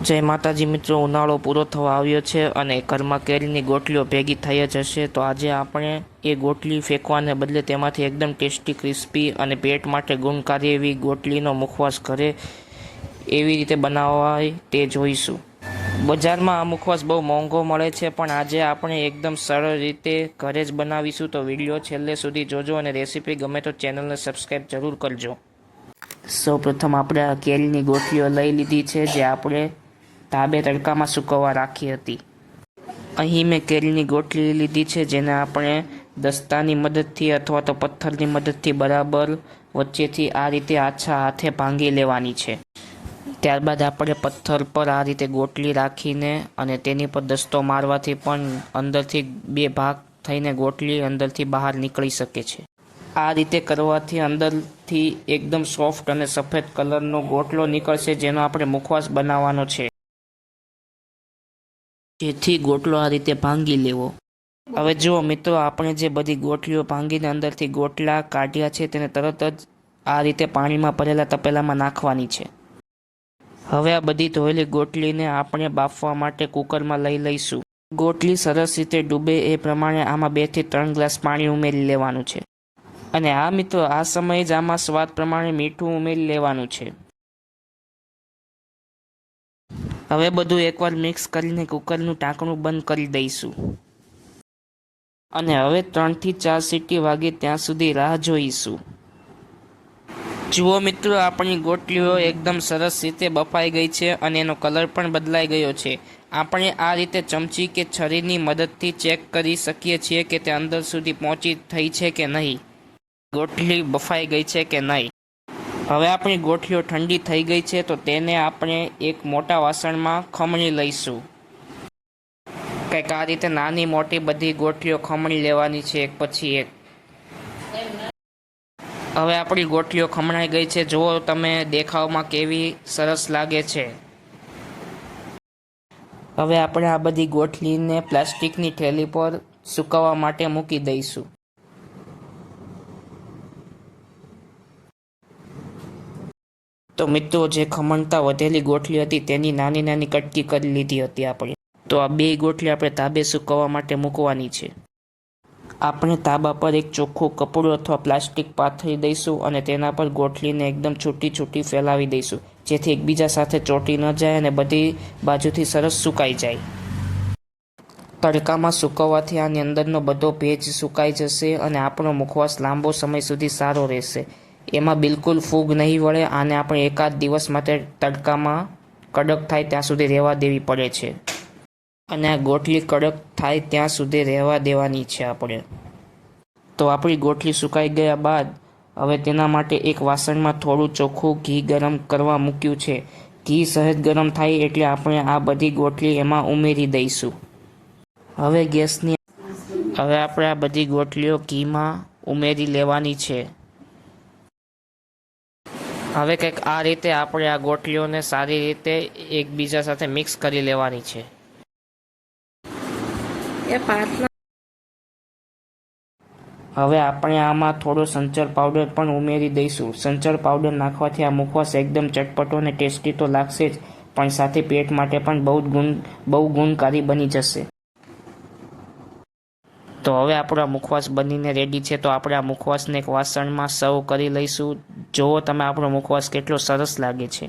જય માતાજી મિત્રો, ઉનાળો પૂરો થવા આવ્યો છે અને ઘરમાં કેરીની ગોટલીઓ ભેગી થઈ જ હશે. તો આજે આપણે એ ગોટલી ફેંકવાને બદલે તેમાંથી એકદમ ટેસ્ટી, ક્રિસ્પી અને પેટ માટે ગુણકારી એવી ગોટલીનો મુખવાસ ઘરે એવી રીતે બનાવાય તે જોઈશું. બજારમાં આ મુખવાસ બહુ મોંઘો મળે છે, પણ આજે આપણે એકદમ સરળ રીતે ઘરે જ બનાવીશું. તો વિડીયો છેલ્લે સુધી જોજો અને રેસીપી ગમે તો ચેનલને સબસ્ક્રાઈબ જરૂર કરજો. સૌપ્રથમ આપણે આ કેરીની ગોટલીઓ લઈ લીધી છે, જે આપણે તાબે તડકામાં સૂકવવા રાખી હતી. અહીં મેં કેરીની ગોટલી લીધી છે, જેને આપણે દસ્તાની મદદથી અથવા તો પથ્થરની મદદથી બરાબર વચ્ચેથી આ રીતે આછા હાથે ભાંગી લેવાની છે. ત્યારબાદ આપણે પથ્થર પર આ રીતે ગોટલી રાખીને અને તેની પર દસ્તો મારવાથી પણ અંદરથી બે ભાગ થઈને ગોટલી અંદરથી બહાર નીકળી શકે છે. આ રીતે કરવાથી અંદરથી એકદમ સોફ્ટ અને સફેદ કલરનો ગોટલો નીકળશે, જેનો આપણે મુખવાસ બનાવવાનો છે. જેથી ગોટલો આ રીતે ભાંગી લેવો. હવે જુઓ મિત્રો, આપણે જે બધી ગોટલીઓ ભાંગીને અંદરથી ગોટલા કાઢ્યા છે તેને તરત જ આ રીતે પાણીમાં ભરેલા તપેલામાં નાખવાની છે. હવે આ બધી ધોયેલી ગોટલીને આપણે બાફવા માટે કુકરમાં લઈ લઈશું. ગોટલી સરસ રીતે ડૂબે એ પ્રમાણે આમાં 2 થી 3 ગ્લાસ પાણી ઉમેરી લેવાનું છે. અને આ મિત્રો, આ સમયે જ આમાં સ્વાદ પ્રમાણે મીઠું ઉમેરી લેવાનું છે. હવે બધું એકવાર મિક્સ કરીને કુકરનું ઢાંકણું બંધ કરી દઈશું અને હવે 3 થી 4 સીટી વાગે ત્યાં સુધી રાહ જોઈશું. જુઓ મિત્રો, આપણી ગોટલીઓ એકદમ સરસ રીતે બફાઈ ગઈ છે અને એનો કલર પણ બદલાઈ ગયો છે. આપણે આ રીતે ચમચી કે છરીની મદદથી ચેક કરી શકીએ છીએ કે તે અંદર સુધી પહોંચી થઈ છે કે નહીં, ગોટલી બફાઈ ગઈ છે કે નહીં. હવે આપણી ગોટલીઓ ઠંડી થઈ ગઈ છે, તો તેને આપણે એક મોટા વાસણમાં ખમણી લઈશું. કંઈક આ રીતે નાની મોટી બધી ગોટલીઓ ખમણી લેવાની છે, એક પછી એક. હવે આપણી ગોટલીઓ ખમણાઈ ગઈ છે. જુઓ તમે, દેખાવમાં કેવી સરસ લાગે છે. હવે આપણે આ બધી ગોટલીને પ્લાસ્ટિકની થેલી પર સૂકવવા માટે મૂકી દઈશું. તો મિત્રો, જે ખમણતા વધેલી ગોટલી હતી તેની નાની નાની કટકી કરી લીધી હતી આપણે. તો આ 2 ગોટલી આપણે તાબે સૂકવવા માટે મૂકવાની છે. આપણે તાબા પર એક ચોખ્ખું કપડું અથવા પ્લાસ્ટિક પાથરી દઈશું અને તેના પર ગોટલીને એકદમ છૂટી છૂટી ફેલાવી દઈશું, જેથી એકબીજા સાથે ચોંટી ન જાય અને બધી બાજુથી સરસ સુકાઈ જાય. તડકામાં સૂકવવાથી આની અંદરનો બધો ભેજ સુકાઈ જશે અને આપણો મુખવાસ લાંબો સમય સુધી સારો રહેશે. એમાં બિલકુલ ફૂગ નહીં વળે. આને આપણે એકાદ દિવસ માટે તડકામાં કડક થાય ત્યાં સુધી રહેવા દેવી પડે છે અને આ ગોટલી કડક થાય ત્યાં સુધી રહેવા દેવાની છે આપણે. તો આપણી ગોટલી સુકાઈ ગયા બાદ હવે તેના માટે એક વાસણમાં થોડું ચોખ્ખું ઘી ગરમ કરવા મૂક્યું છે. ઘી સહેજ ગરમ થાય એટલે આપણે આ બધી ગોટલી એમાં ઉમેરી દઈશું. હવે આપણે આ બધી ગોટલીઓ ઘીમાં ઉમેરી લેવાની છે. હવે કંઈક આ રીતે આપણે આ ગોટલીઓને સારી રીતે એકબીજા સાથે મિક્સ કરી લેવાની છે. હવે આપણે આમાં થોડો સંચર પાવડર પણ ઉમેરી દઈશું. સંચર પાવડર નાખવાથી આ મુખવાસ એકદમ ચટપટો અને ટેસ્ટી તો લાગશે જ, પણ સાથે પેટ માટે પણ બહુ ગુણકારી બની જશે. તો હવે આપણો મુખવાસ બનીને રેડી છે. તો આપણે આ મુખવાસને એક વાસણમાં સર્વ કરી લઈશું. જુઓ તમે, આપણો મુખવાસ કેટલો સરસ લાગે છે.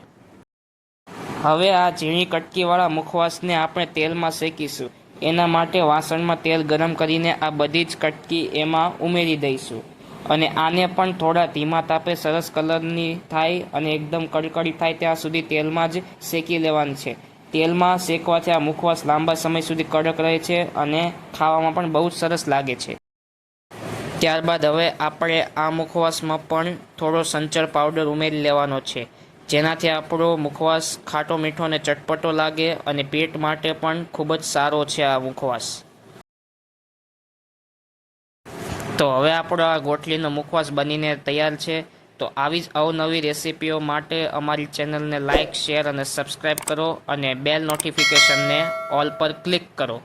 હવે આ ઝીણી કટકીવાળા મુખવાસને આપણે તેલમાં શેકીશું. એના માટે વાસણમાં તેલ ગરમ કરીને આ બધી જ કટકી એમાં ઉમેરી દઈશું અને આને પણ થોડા ધીમા તાપે સરસ કલરની થાય અને એકદમ કડકડી થાય ત્યાં સુધી તેલમાં જ શેકી લેવાની છે. તેલમાં શેકવાથી આ મુખવાસ લાંબા સમય સુધી કડક રહે છે અને ખાવામાં પણ બહુ જ સરસ લાગે છે. ત્યારબાદ હવે આપણે આ મુખવાસમાં પણ થોડો સંચર પાવડર ઉમેરી લેવાનો છે, જેનાથી આપણો મુખવાસ ખાટો મીઠો અને ચટપટો લાગે અને પેટ માટે પણ ખૂબ જ સારો છે આ મુખવાસ. તો હવે આપણો આ ગોટલીનો મુખવાસ બનીને તૈયાર છે. તો આવી જ અવનવી રેસીપીઓ માટે અમારી ચેનલને લાઇક, શેર અને સબસ્ક્રાઈબ કરો અને બેલ નોટિફિકેશનને ઓલ પર ક્લિક કરો.